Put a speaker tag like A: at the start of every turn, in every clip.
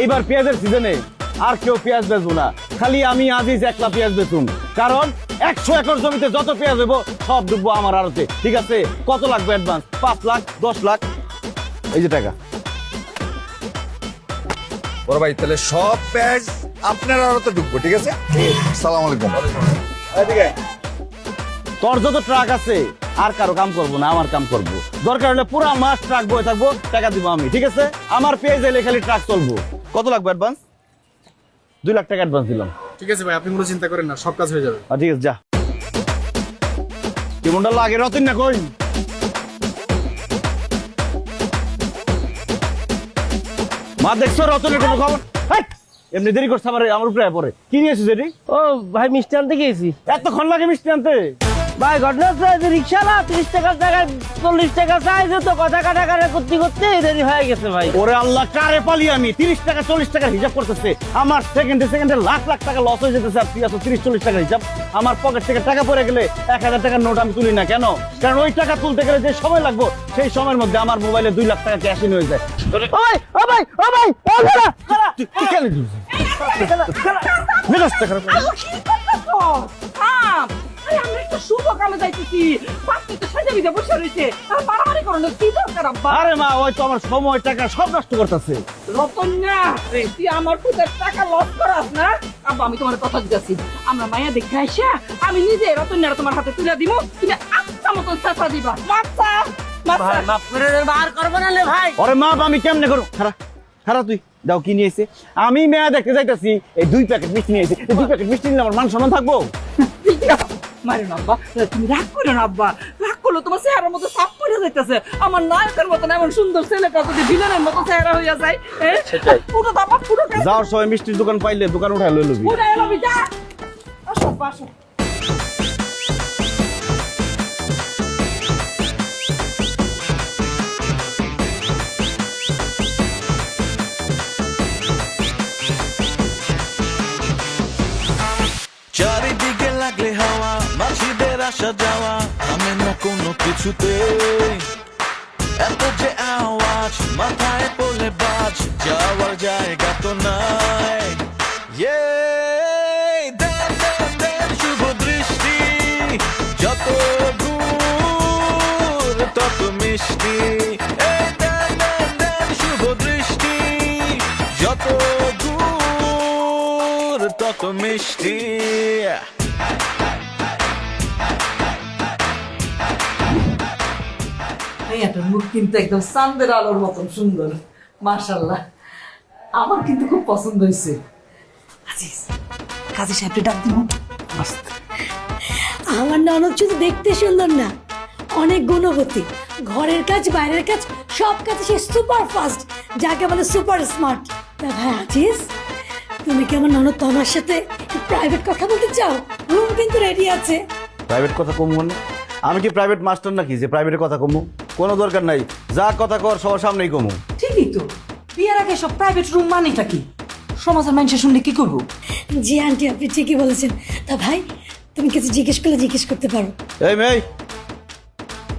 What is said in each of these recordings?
A: এইবার পেঁয়াজের সিজনে আর কেউ পেঁয়াজ বেচবো না, খালি আমি আজিজ একলা পেঁয়াজ বেচুম। কারণ 100 একর জমিতে যত পেঁয়াজ হইব সব ডুববো আমার আড়তে। ঠিক আছে, কত লাগবে অ্যাডভান্স? 5 লাখ, 10 লাখ, এই যে টাকা।
B: বড় ভাই তাহলে সব পেঁয়াজ আপনার আড়তে ঢুকবো, ঠিক আছে? সালাম আলাইকুম।
A: তোর যত ট্রাক আছে আর কারো কাম করবো না, আমার কাম করবো। দরকার হলে পুরো মাস ট্রাক বয়ে থাকবো, টাকা দিব আমি। ঠিক আছে, আমার পেঁয়াজ এলে খালি ট্রাক চলবো। কত লাগবে অ্যাডভান্স? 2 লাখ টাকা অ্যাডভান্স দিলাম।
C: ঠিক আছে ভাই, আপনি কোনো চিন্তা করেন না, সব কাজ হয়ে যাবে।
A: ঠিক আছে, যা। কেমনটা লাগে রতন না কই? মা দেখছো রতনের কোনো খবর? এমনি দেরি করছে আমার উপরে পরে। কি নিয়েছিস এটি?
D: ও ভাই মিষ্টি আনতে গিয়েছি।
A: এতক্ষণ লাগে মিষ্টি আনতে?
D: ভাই ঘটনা হচ্ছে রিক্সাওয়ালা 30 টাকার জায়গায় 40 টাকা চাইছে, তো কথা কাটাকাটি করতে করতে দেরি হয়ে গেছে ভাই।
A: ওরে আল্লাহ, কারে পালি আমি? 30 টাকা 40 টাকার হিসাব করতেছে, আমার সেকেন্ডে সেকেন্ডে লাখ লাখ টাকা লস হয়ে যেতেছে। আর তুই আছো 30-40 টাকার হিসাব। আমার পকেট থেকে টাকা পড়ে গেলে 1000 টাকার নোট আমি তুলি না কেন? কারণ ওই টাকা তুলতে গেলে যে সময় লাগবে সেই সময়ের মধ্যে আমার মোবাইলে 2 লাখ টাকা ক্যাশ ইন হয়ে যায়।
D: ওই ও ভাই ও ভাই ও খালা খালা
A: তুই কেন দিছিস? মেজাজটা খারাপ। আরে মা, ওই তো আমার সময় টাকা সব নষ্ট করতেছে।
E: আমি তোমার কথা দিতেছি, আমরা মায়া দেখে আসা আমি নিজে রতন্যারা তোমার হাতে তুলে দিব, তুমি আচ্ছা মতন চেষ্টা দিবা। মাথা
D: ভাই মাফ করে দেন, বার করব না লে ভাই।
A: ওরে মা, আমি কেমনে করব? খারাপ খারাপ, তুই দাও কি নিয়েছে? আমি মেয়া দেখতে যাইতাছি, এই 2 প্যাকেট মিষ্টি নিয়েছে। এই 2 প্যাকেট মিষ্টি নিলে আমার মান সম্মান থাকবো?
E: মারে না আব্বা, তুমি রাগ করো না আব্বা। রাগ করলে তোমার চেহারার মতো সাপ পড়ে যাইতেছে। আমার নায়কের মতন এমন সুন্দর ছেলেটা যদি ভিলেনের মতো চেহারা হইয়া যায়, পুরো দাবা পুরো
A: যাওয়ার সময় মিষ্টির দোকান পাইলে দোকান উঠাই লই লবি।
E: পুরো এলো বিটা। আসো আব্বা, আসো।
F: চারিদিকে লাগলে হাওয়া, মাঝিদের আসা যাওয়া থামে না কোনো কিছুতে। এত যে আওয়াজ, মাথায় পড়লে বাজ, যাওয়ার জায়গা তো নাই। দেন দেন দেন শুভ দৃষ্টি, যত দূর তত মিষ্টি। দেন দেন দেন শুভ দৃষ্টি, যত দূর তত মিষ্টি।
E: মেয়েটার মুখ কিন্তু একদম চাঁদের আলোর মতন সুন্দর, মাশাআল্লাহ। আমার কিন্তু খুব পছন্দ হয়েছে। আজিজ, কাজী সাহেবকে ডাক দিব।
G: আমার ননদ শুধু দেখতে সুন্দর না, অনেক গুণবতী। ঘরের কাজ বাইরের কাজ সব কাজে সে সুপার ফাস্ট, যাকে বলে সুপার স্মার্ট। তা ভাই আজিজ, তুমি কি আমার ননদ তোমার সাথে প্রাইভেট কথা বলতে চাও? রুম কিন্তু রেডি আছে।
A: প্রাইভেট কথা কম মানে? আমি কি প্রাইভেট মাস্টার নাকি যে প্রাইভেটের কথা কমু? কোনো দরকার নাই, যা কথা কর সবার সামনেই কমু।
E: ঠিকই তো, বিয়ের আগে সব প্রাইভেট রুম মানেটা কি? সমাজের মানুষের শুনলে কি করবো?
G: জি আন্টি, আপনি ঠিকই বলেছেন। তা ভাই, তুমি কিছু জিজ্ঞেস করলে জিজ্ঞেস করতে পারো।
A: এই মেয়ে,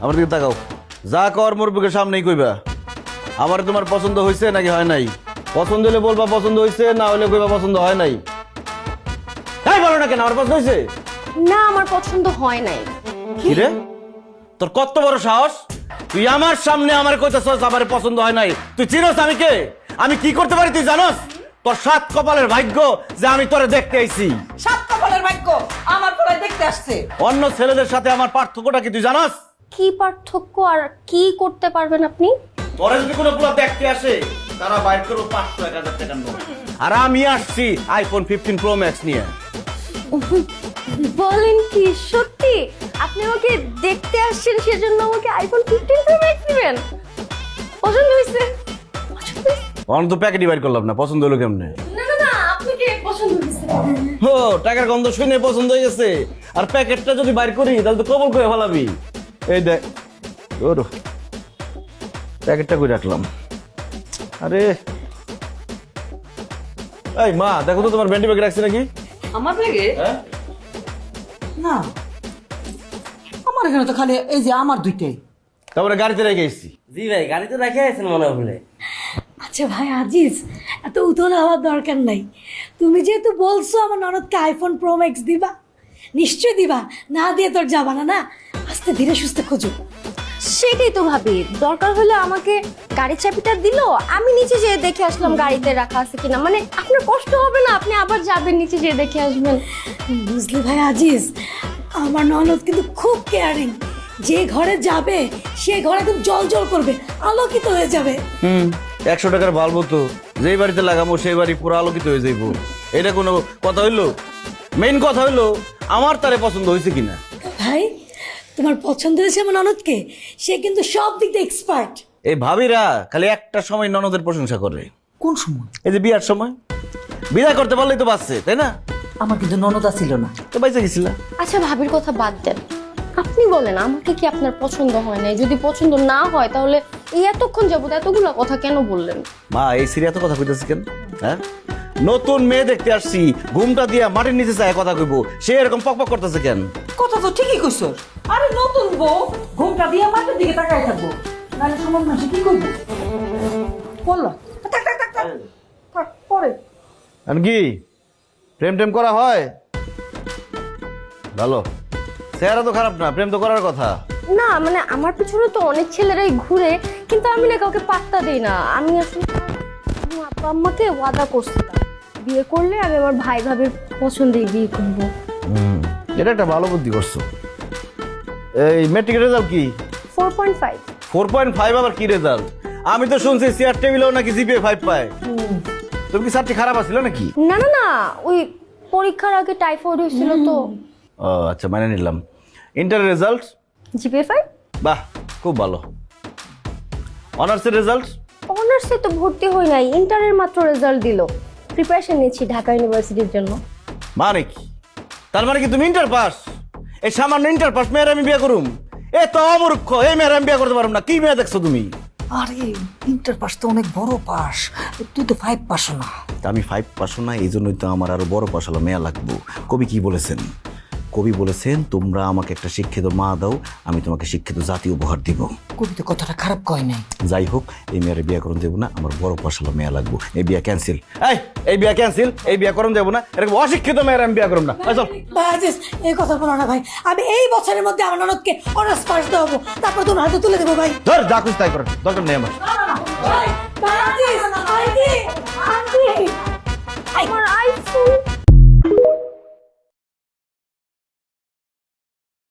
A: আমার দিকে তাকাও। যা কর মোর বুকের সামনেই কইবা। আমার তোমার পছন্দ হয়েছে নাকি হয় নাই? পছন্দ হলে বলবা পছন্দ হয়েছে, না হলে কইবা পছন্দ হয় নাই। তাই বলো না কেন? আমার পছন্দ হয়েছে
H: না, আমার পছন্দ হয় নাই।
A: কি রে? তোর কত বড় সাহস? তুই আমার সামনে আমার কইতাছস আমার পছন্দ হয় নাই? তুই চিনোস আমি কে? আমি কি করতে পারি তুই জানোস? তোর 7 কপালের ভাগ্য যে আমি তোরে দেখতে আইছি।
E: 7 কপালের ভাগ্য আমার পরে দেখতে আসছে।
A: অন্য ছেলেদের সাথে আমার পার্থক্যটা কি তুই জানোস?
H: কি পার্থক্য আর কি করতে পারবেন আপনি?
A: তোরে যদি কোনো পুরো দেখতে আসে, তারা বাইর করো 500-1000 টাকার নোট। আর আমি আসছি আইফোন 15 প্রো ম্যাক্স নিয়ে।
H: বলেন কি সত্যি? আপনি আমাকে দেখতে আসছেন, সেজন্য আমাকে আইফোন 15 প্রো ম্যাক্স দিবেন? পছন্দ হয়েছে?
A: অন তো প্যাকেটই বাইর করলাম না, পছন্দ হলো কেমনে?
H: না না না, আপনাকে পছন্দ হয়েছে।
A: ও, টাকার গন্ধ শুনে পছন্দ হয়ে গেছে। আর প্যাকেটটা যদি বাইর করি তাহলে তো কবল করে ফেলাবি। এই দেখ, ওরো প্যাকেটটা কই রাখলাম। আরে এই মা, দেখো তো তোমার ব্যান্ডি ব্যাগ রাখছে নাকি?
E: আমার ব্যাগে?
A: হ্যাঁ
E: না, আমার এখানে তো খালি এই যে আমার দুইটাই।
A: তারপরে গাড়িতে রেখে এসেছি।
D: জি ভাই, গাড়িতে রেখে আছেন মনে হলে।
G: আচ্ছা আচ্ছা ভাই আজিজ, এত উতলা হওয়ার দরকার নাই। তুমি যেহেতু বলছো আমার ননদকে আইফোন প্রো ম্যাক্স দিবা, নিশ্চয় দিবা, না দিয়ে তোর যাবা না। না, আস্তে ধীরে সুস্থে খোঁজো।
H: সেটাই তো ভাবি, দরকার হলে আমাকে গাড়ির চাবিটা দিল, আমি নিচে যেয়ে দেখে আসলাম গাড়িতে রাখা আছে কিনা। মানে আপনার কষ্ট হবে না, আপনি আবার যাবেন নিচে যেয়ে দেখে আসবেন।
G: বুঝলি ভাই আজিজ, আমার ননদ কিন্তু খুব কেয়ারিং। যে ঘরে যাবে সে ঘরে খুব জল জল করবে, আলোকিত হয়ে যাবে।
A: 100 টাকার বাল্ব তো যেই বাড়িতে লাগাবো সেই বাড়ি পুরো আলোকিত হয়ে যাইব। এটা কোনো কথা হইলো? মেইন কথা হইলো আমার তারে পছন্দ হয়েছে কিনা।
G: ভাই তোমার পছন্দ হয়েছে আমার ননদকে, সে কিন্তু সব দিক দিয়ে এক্সপার্ট।
A: এই ভাবিরা খালি একটা সময় ননদের প্রশংসা করে।
E: কোন সময়?
A: এই যে বিয়ার সময় বিয়ে করতে পারলেই তো বাঁচছে, তাই না?
E: আমার কিন্তু ননদা ছিল না।
A: তো বাইসে গেছিলা।
H: আচ্ছা ভাবির কথা বাদ দেন, আপনি বলেন আমাকে কি আপনার পছন্দ হয় নাই? যদি পছন্দ না হয় তাহলে এই এতক্ষণ যাবত এতগুলা কথা কেন বললেন?
A: মা এই সিরিয়া তো কথা কইতেছে কেন? হ্যাঁ, নতুন মেয়ে দেখতে আসছি, ঘুমটা দিয়া মাটির নিচে চায় কথা কইবো, সে এরকম পকপক করতেছে কেন?
E: কথা তো ঠিকই কইছ। আরে নতুন বউ ঘুমটা দিয়ে মাঠের দিকে তাকাই থাকবো, নাহলে সমাজ মাসে কি করবো? বললা থাক থাক থাক থাক থাক, পরে
A: আর কি প্রেম টেম করা হয়? ভালো, চেহারা তো খারাপ না, প্রেম তো করার কথা।
H: না মানে আমার পিছনে তো অনেক ছেলেরাই ঘুরে, কিন্তু আমি না কাউকে পাত্তা দিই না। আমি আসলে আমার আব্বা আম্মাকে ওয়াদা করছিলাম বিয়ে করলে আমি আমার ভাই ভাবির পছন্দেই বিয়ে করবো।
A: এটা একটা ভালো বুদ্ধি করছো। এই মেট্রিকের রেজাল্ট কি?
H: 4.5।
A: 4.5 আবার কি রেজাল্ট? আমি তো শুনছি চেয়ার টেবিলেও নাকি জিপিএ 5 পায়। তুমি কি সাথে খারাপ আছিল নাকি?
H: না না না, ওই পরীক্ষার আগে টাইফয়েড হয়েছিল তো।
A: ও আচ্ছা, মানে নিলাম। ইন্টারের রেজাল্ট?
H: জিপিএ 5।
A: বাহ, খুব ভালো। অনার্সের রেজাল্ট?
H: অনার্সে তো ভর্তি হই নাই, ইন্টারের মাত্র রেজাল্ট দিল। প্রিপারেশন নিচ্ছি ঢাকা ইউনিভার্সিটির জন্য।
A: মানে কি? তার মানে কি তুমি ইন্টার পাস? এই সামান্য ইন্টার পাস মেয়ের আমি বিয়ে করুম? এ তো অমূর্খ, এই মেয়ের আমি বিয়ে করতে পারবো না। কি মেয়ে দেখছো তুমি?
E: আরে ইন্টার পাস তো অনেক বড় পাস, তুই তো 5 পাসও না।
A: তা আমি 5 পাসও না, এই জন্যই তো আমার আরো বড় পাস হলো মেয়ে লাগবো। কবি কি বলেছেন? কবি বলেছেন তোমরা আমাকে একটা শিক্ষিত মা দাও, আমি তোমাকে শিক্ষিত জাতি উপহার দিব।
E: কবি তো কথাটা খারাপ কয় নাই।
A: যাই হোক, এই মেয়ের বিয়ে করুন দেবো না, আমার বড় পাস হলো মেয়ে লাগবো। এই বিয়ে ক্যান্সেল। এই বিয়ে ক্যান্সেল, এই বিয়ে করুন দেবো না। এরকম অশিক্ষিত মেয়ের আমি বিয়ে করুম না। চল।
G: ভাই আজিজ, এই কথা বলো না ভাই। আমি এই বছরের মধ্যে আমার ননদকে অনার্স পাস দেবো, তারপর তোমার হাতে তুলে দেবো ভাই।
A: ধর, যা খুশি তাই করেন, দরকার নেই আমার।
G: ভাই আজিজ, আন্টি, আন্টি,
H: আমার আইফোন